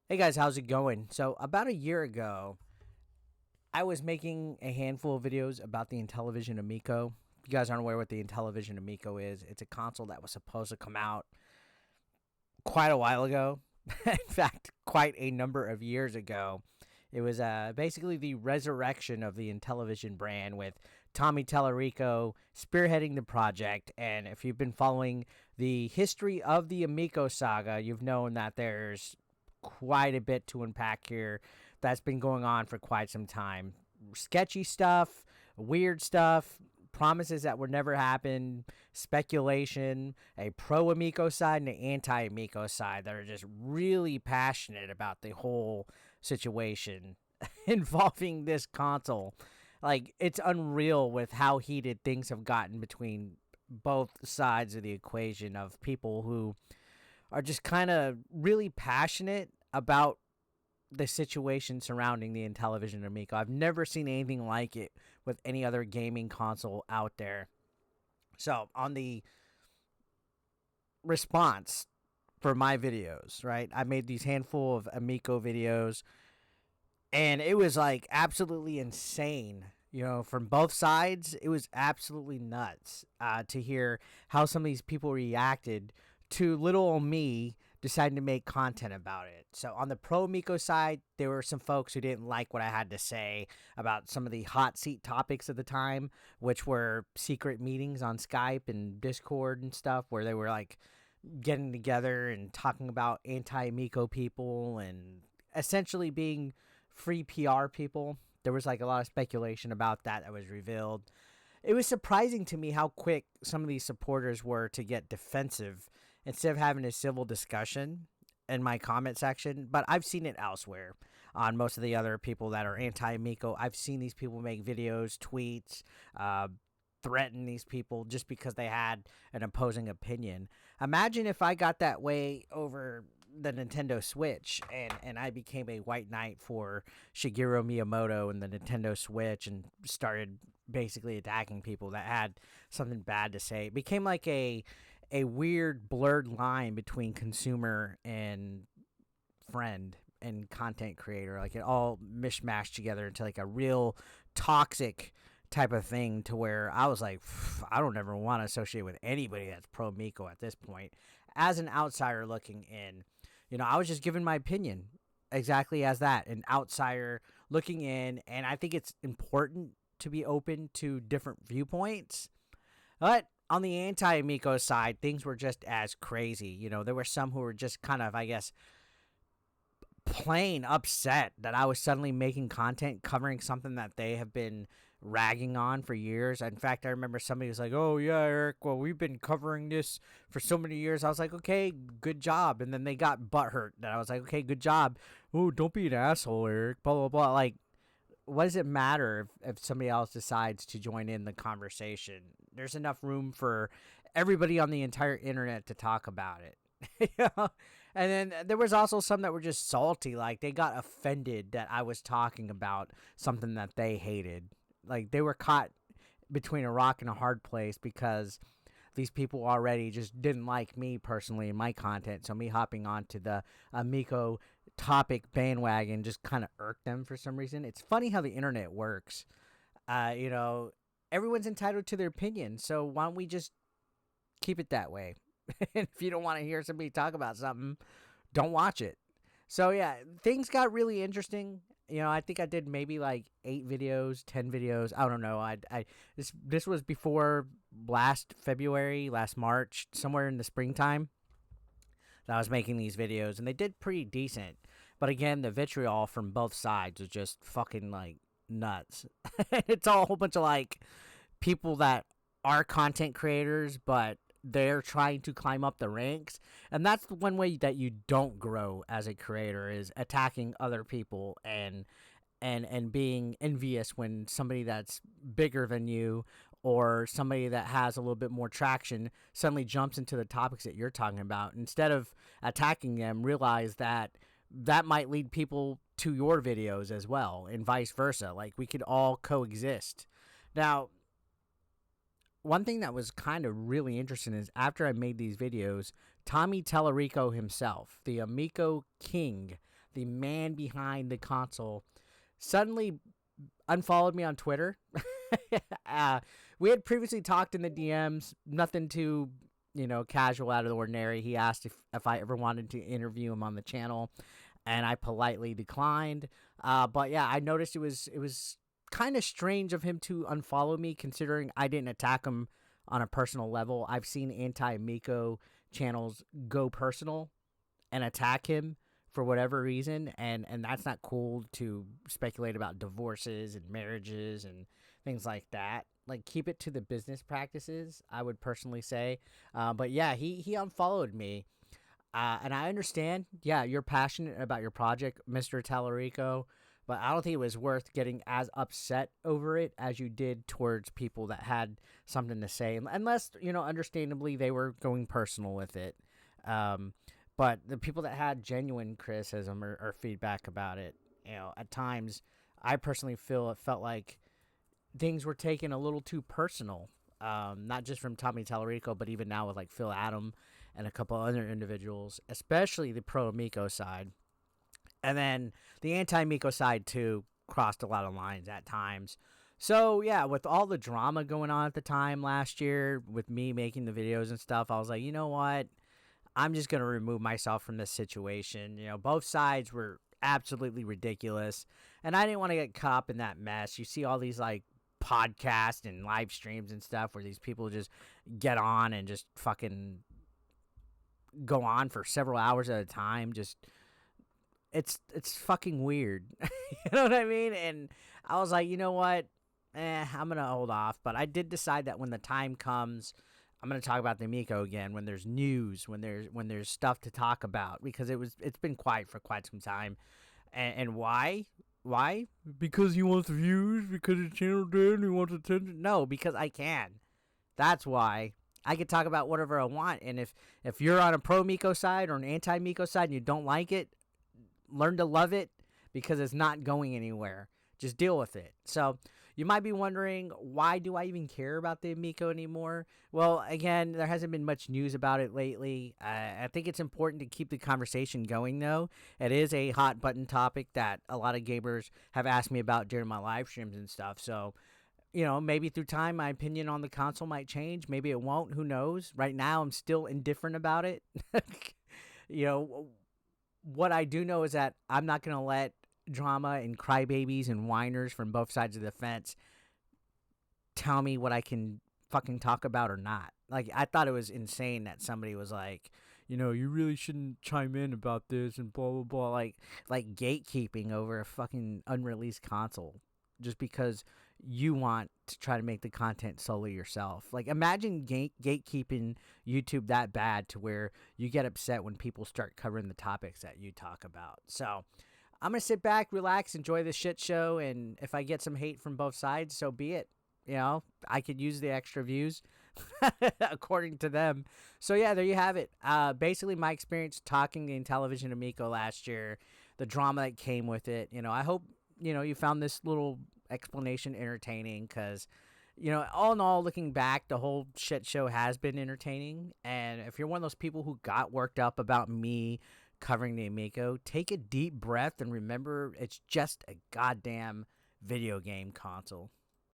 Hey guys, how's it going? So, about a year ago, I was making a handful of videos about the Intellivision Amico. If you guys aren't aware what the Intellivision Amico is, it's a console that was supposed to come out quite a while ago. In fact, quite a number of years ago. It was basically the resurrection of the Intellivision brand with Tommy Tallarico spearheading the project. And if you've been following the history of the Amico saga, you've known that there's quite a bit to unpack here that's been going on for quite some time. Sketchy stuff, weird stuff, promises that would never happen, speculation, a pro Amico side and an anti Amico side that are just really passionate about the whole situation involving this console. Like, it's unreal with how heated things have gotten between both sides of the equation of people who are just kind of really passionate about the situation surrounding the Intellivision Amico. I've never seen anything like it with any other gaming console out there. So, on the response for my videos, right? I made these handful of Amico videos, and it was like absolutely insane. From both sides, it was absolutely nuts to hear how some of these people reacted to little old me deciding to make content about it. So on the pro Miko side, there were some folks who didn't like what I had to say about some of the hot seat topics of the time, which were secret meetings on Skype and Discord and stuff, where they were like getting together and talking about anti Miko people and essentially being free PR people. There was like a lot of speculation about that was revealed. It was surprising to me how quick some of these supporters were to get defensive instead of having a civil discussion in my comment section. But I've seen it elsewhere on most of the other people that are anti-Miko. I've seen these people make videos, tweets, threaten these people just because they had an opposing opinion. Imagine if I got that way over the Nintendo Switch and I became a white knight for Shigeru Miyamoto and the Nintendo Switch and started basically attacking people that had something bad to say. It became like a weird blurred line between consumer and friend and content creator. Like, it all mishmashed together into like a real toxic type of thing, to where I was like, I don't ever want to associate with anybody that's pro Miko at this point. As an outsider looking in, I was just giving my opinion exactly as that, an outsider looking in. And I think it's important to be open to different viewpoints. But on the anti Miko side, things were just as crazy. There were some who were just kind of, I guess, plain upset that I was suddenly making content covering something that they have been ragging on for years. In fact, I remember somebody was like, "Oh yeah, Eric, well, we've been covering this for so many years." I was like, "Okay, good job." And then they got butthurt that I was like, "Okay, good job." "Oh, don't be an asshole, Eric." Blah blah blah. Like, what does it matter if somebody else decides to join in the conversation? There's enough room for everybody on the entire internet to talk about it. And then there was also some that were just salty, like they got offended that I was talking about something that they hated. Like, they were caught between a rock and a hard place because these people already just didn't like me personally and my content. So me hopping onto the Amico topic bandwagon just kind of irked them for some reason. It's funny how the internet works. Everyone's entitled to their opinion. So why don't we just keep it that way? And if you don't want to hear somebody talk about something, don't watch it. So yeah, things got really interesting. I think I did maybe like 8 videos, 10 videos. I don't know. This was before last February, last March, somewhere in the springtime that I was making these videos, and they did pretty decent. But again, the vitriol from both sides was just fucking like nuts. It's all a whole bunch of like people that are content creators, but they're trying to climb up the ranks. And that's the one way that you don't grow as a creator, is attacking other people and being envious when somebody that's bigger than you or somebody that has a little bit more traction suddenly jumps into the topics that you're talking about. Instead of attacking them, realize that that might lead people to your videos as well, and vice versa. Like, we could all coexist. Now, one thing that was kind of really interesting is after I made these videos, Tommy Tallarico himself, the Amico King, the man behind the console, suddenly unfollowed me on Twitter. We had previously talked in the DMs, nothing too, casual, out of the ordinary. He asked if I ever wanted to interview him on the channel, and I politely declined. But yeah, I noticed it was kind of strange of him to unfollow me, considering I didn't attack him on a personal level. I've seen anti-Amico channels go personal and attack him for whatever reason, and that's not cool to speculate about divorces and marriages and things like that. Like, keep it to the business practices, I would personally say. But yeah, he unfollowed me. And I understand, yeah, you're passionate about your project, Mr. Tallarico, but I don't think it was worth getting as upset over it as you did towards people that had something to say, unless, understandably, they were going personal with it. But the people that had genuine criticism or feedback about it, at times, I personally felt like things were taken a little too personal. Not just from Tommy Tallarico, but even now with like Phil Adam and a couple other individuals, especially the pro Amico side. And then the anti-Amico side, too, crossed a lot of lines at times. So, yeah, with all the drama going on at the time last year, with me making the videos and stuff, I was like, you know what? I'm just going to remove myself from this situation. Both sides were absolutely ridiculous, and I didn't want to get caught up in that mess. You see all these, like, podcasts and live streams and stuff where these people just get on and just fucking go on for several hours at a time, just... It's fucking weird. You know what I mean? And I was like, you know what? I'm going to hold off. But I did decide that when the time comes, I'm going to talk about the Amico again, when there's news, when there's stuff to talk about, because it's been quiet for quite some time. And why? Why? Because he wants views? Because his channel dead and he wants attention? No, because I can. That's why. I can talk about whatever I want. And if you're on a pro Amico side or an anti-Amico side and you don't like it, learn to love it, because it's not going anywhere. Just deal with it. So you might be wondering, why do I even care about the Amico anymore? Well, again, there hasn't been much news about it lately. I think it's important to keep the conversation going, though. It is a hot button topic that a lot of gamers have asked me about during my live streams and stuff. So, maybe through time, my opinion on the console might change. Maybe it won't. Who knows? Right now, I'm still indifferent about it. What I do know is that I'm not going to let drama and crybabies and whiners from both sides of the fence tell me what I can fucking talk about or not. Like, I thought it was insane that somebody was like, you really shouldn't chime in about this and blah, blah, blah. Like gatekeeping over a fucking unreleased console just because you want to try to make the content solely yourself. Like, imagine gatekeeping YouTube that bad to where you get upset when people start covering the topics that you talk about. So I'm going to sit back, relax, enjoy this shit show, and if I get some hate from both sides, so be it. I could use the extra views according to them. So yeah, there you have it. Basically my experience talking the Intellivision Amico last year, the drama that came with it. I hope, you found this little explanation entertaining, because all in all, looking back, the whole shit show has been entertaining. And if you're one of those people who got worked up about me covering the Amico, take a deep breath and remember it's just a goddamn video game console.